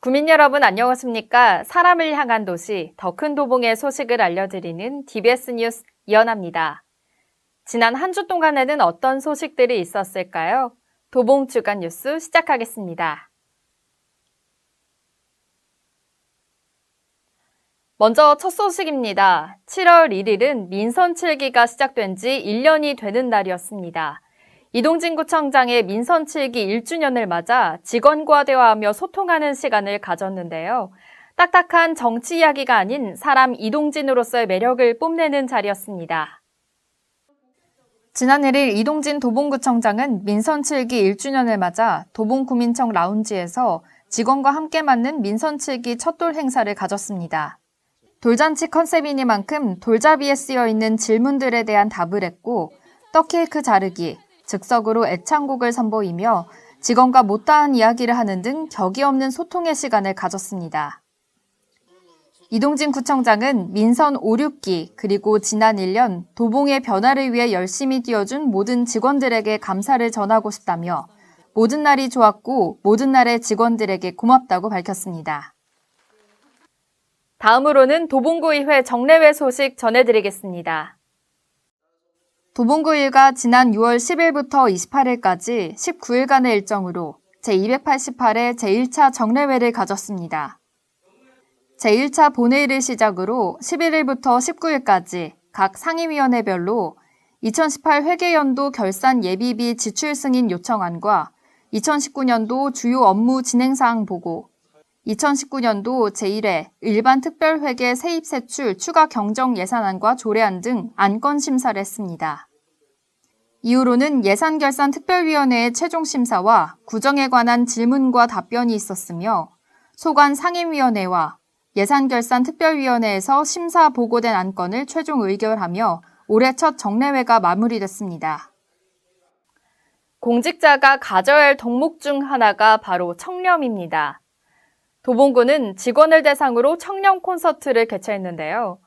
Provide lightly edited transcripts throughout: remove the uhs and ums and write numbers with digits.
구민 여러분 안녕하십니까? 사람을 향한 도시, 더 큰 도봉의 소식을 알려드리는 DBS 뉴스 이연아입니다. 지난 한 주 동안에는 어떤 소식들이 있었을까요? 도봉 주간 뉴스 시작하겠습니다. 먼저 첫 소식입니다. 7월 1일은 민선 7기가 시작된 지 1년이 되는 날이었습니다. 이동진 구청장의 민선 7기 1주년을 맞아 직원과 대화하며 소통하는 시간을 가졌는데요. 딱딱한 정치 이야기가 아닌 사람 이동진으로서의 매력을 뽐내는 자리였습니다. 지난 1일 이동진 도봉구청장은 민선 7기 1주년을 맞아 도봉구민청 라운지에서 직원과 함께 맞는 민선 7기 첫돌 행사를 가졌습니다. 돌잔치 컨셉이니만큼 돌잡이에 쓰여있는 질문들에 대한 답을 했고 떡케이크 자르기, 즉석으로 애창곡을 선보이며 직원과 못다한 이야기를 하는 등 격이 없는 소통의 시간을 가졌습니다. 이동진 구청장은 민선 5, 6기 그리고 지난 1년 도봉의 변화를 위해 열심히 뛰어준 모든 직원들에게 감사를 전하고 싶다며 모든 날이 좋았고 모든 날의 직원들에게 고맙다고 밝혔습니다. 다음으로는 도봉구의회 정례회 소식 전해드리겠습니다. 도봉구일가 지난 6월 10일부터 28일까지 19일간의 일정으로 제288회 제1차 정례회를 가졌습니다. 제1차 본회의를 시작으로 11일부터 19일까지 각 상임위원회별로 2018 회계연도 결산 예비비 지출 승인 요청안과 2019년도 주요 업무 진행사항 보고, 2019년도 제1회 일반 특별회계 세입세출 추가 경정 예산안과 조례안 등 안건 심사를 했습니다. 이후로는 예산결산특별위원회의 최종 심사와 구정에 관한 질문과 답변이 있었으며 소관 상임위원회와 예산결산특별위원회에서 심사 보고된 안건을 최종 의결하며 올해 첫 정례회가 마무리됐습니다. 공직자가 가져야 할 덕목 중 하나가 바로 청렴입니다. 도봉구는 직원을 대상으로 청렴 콘서트를 개최했는데요.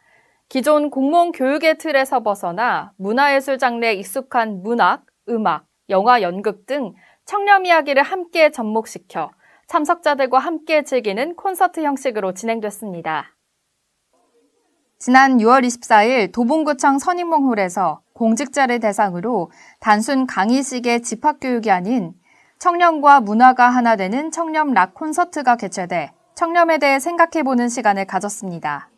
기존 공무원 교육의 틀에서 벗어나 문화예술 장르에 익숙한 문학, 음악, 영화, 연극 등 청렴 이야기를 함께 접목시켜 참석자들과 함께 즐기는 콘서트 형식으로 진행됐습니다. 지난 6월 24일 도봉구청 선임몽홀에서 공직자를 대상으로 단순 강의식의 집합교육이 아닌 청렴과 문화가 하나 되는 청렴 락 콘서트가 개최돼 청렴에 대해 생각해보는 시간을 가졌습니다.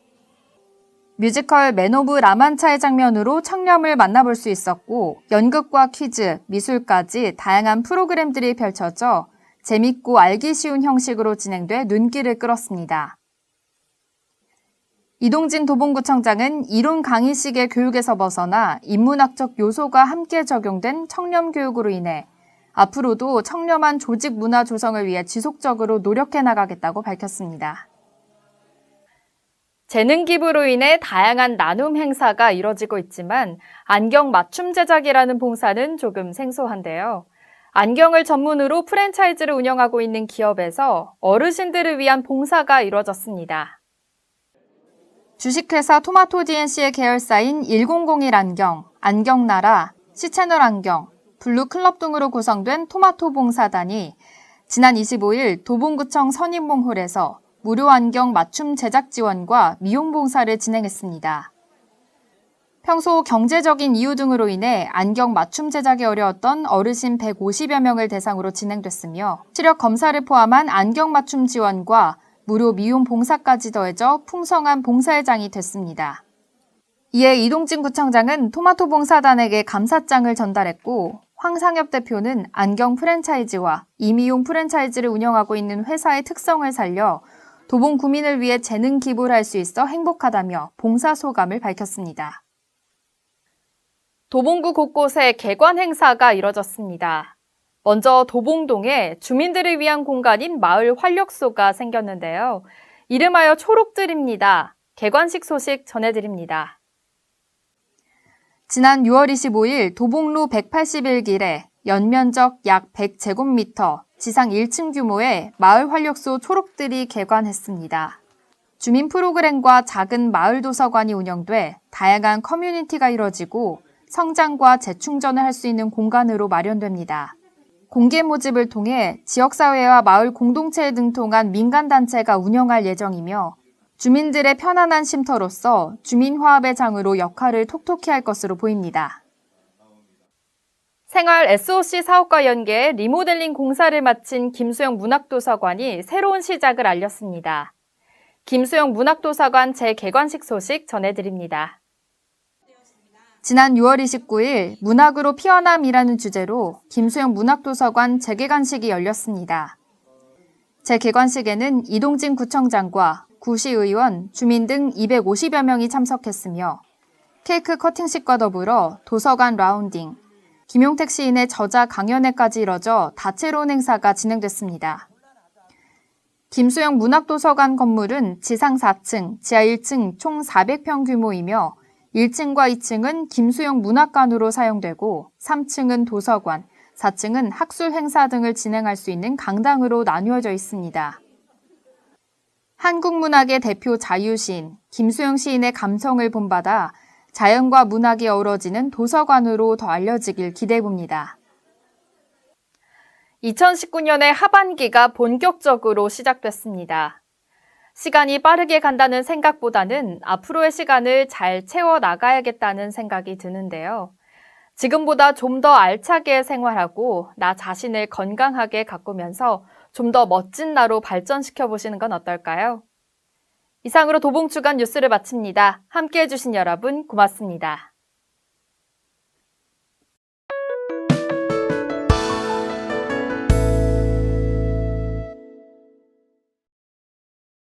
뮤지컬 맨 오브 라만차의 장면으로 청렴을 만나볼 수 있었고 연극과 퀴즈, 미술까지 다양한 프로그램들이 펼쳐져 재밌고 알기 쉬운 형식으로 진행돼 눈길을 끌었습니다. 이동진 도봉구청장은 이론 강의식의 교육에서 벗어나 인문학적 요소가 함께 적용된 청렴 교육으로 인해 앞으로도 청렴한 조직 문화 조성을 위해 지속적으로 노력해 나가겠다고 밝혔습니다. 재능 기부로 인해 다양한 나눔 행사가 이뤄지고 있지만 안경 맞춤 제작이라는 봉사는 조금 생소한데요. 안경을 전문으로 프랜차이즈를 운영하고 있는 기업에서 어르신들을 위한 봉사가 이뤄졌습니다. 주식회사 토마토 DNC의 계열사인 1001 안경, 안경나라, 시채널 안경, 블루클럽 등으로 구성된 토마토 봉사단이 지난 25일 도봉구청 선임몽홀에서 무료 안경 맞춤 제작 지원과 미용 봉사를 진행했습니다. 평소 경제적인 이유 등으로 인해 안경 맞춤 제작이 어려웠던 어르신 150여 명을 대상으로 진행됐으며 시력 검사를 포함한 안경 맞춤 지원과 무료 미용 봉사까지 더해져 풍성한 봉사의 장이 됐습니다. 이에 이동진 구청장은 토마토 봉사단에게 감사장을 전달했고 황상엽 대표는 안경 프랜차이즈와 이미용 프랜차이즈를 운영하고 있는 회사의 특성을 살려 도봉 구민을 위해 재능 기부를 할 수 있어 행복하다며 봉사 소감을 밝혔습니다. 도봉구 곳곳에 개관 행사가 이뤄졌습니다. 먼저 도봉동에 주민들을 위한 공간인 마을 활력소가 생겼는데요. 이름하여 초록들입니다. 개관식 소식 전해드립니다. 지난 6월 25일 도봉로 181길에 연면적 약 100제곱미터, 지상 1층 규모의 마을 활력소 초록들이 개관했습니다. 주민 프로그램과 작은 마을 도서관이 운영돼 다양한 커뮤니티가 이뤄지고 성장과 재충전을 할 수 있는 공간으로 마련됩니다. 공개 모집을 통해 지역사회와 마을 공동체에 등통한 민간단체가 운영할 예정이며 주민들의 편안한 쉼터로서 주민화합의 장으로 역할을 톡톡히 할 것으로 보입니다. 생활 SOC 사업과 연계 리모델링 공사를 마친 김수영 문학도서관이 새로운 시작을 알렸습니다. 김수영 문학도서관 재개관식 소식 전해드립니다. 지난 6월 29일 문학으로 피어남이라는 주제로 김수영 문학도서관 재개관식이 열렸습니다. 재개관식에는 이동진 구청장과 구시의원, 주민 등 250여 명이 참석했으며 케이크 커팅식과 더불어 도서관 라운딩, 김용택 시인의 저자 강연회까지 이뤄져 다채로운 행사가 진행됐습니다. 김수영 문학도서관 건물은 지상 4층, 지하 1층 총 400평 규모이며 1층과 2층은 김수영 문학관으로 사용되고 3층은 도서관, 4층은 학술 행사 등을 진행할 수 있는 강당으로 나뉘어져 있습니다. 한국 문학의 대표 자유시인 김수영 시인의 감성을 본받아 자연과 문학이 어우러지는 도서관으로 더 알려지길 기대해봅니다. 2019년의 하반기가 본격적으로 시작됐습니다. 시간이 빠르게 간다는 생각보다는 앞으로의 시간을 잘 채워 나가야겠다는 생각이 드는데요. 지금보다 좀 더 알차게 생활하고 나 자신을 건강하게 가꾸면서 좀 더 멋진 나로 발전시켜 보시는 건 어떨까요? 이상으로 도봉주간 뉴스를 마칩니다. 함께해 주신 여러분 고맙습니다.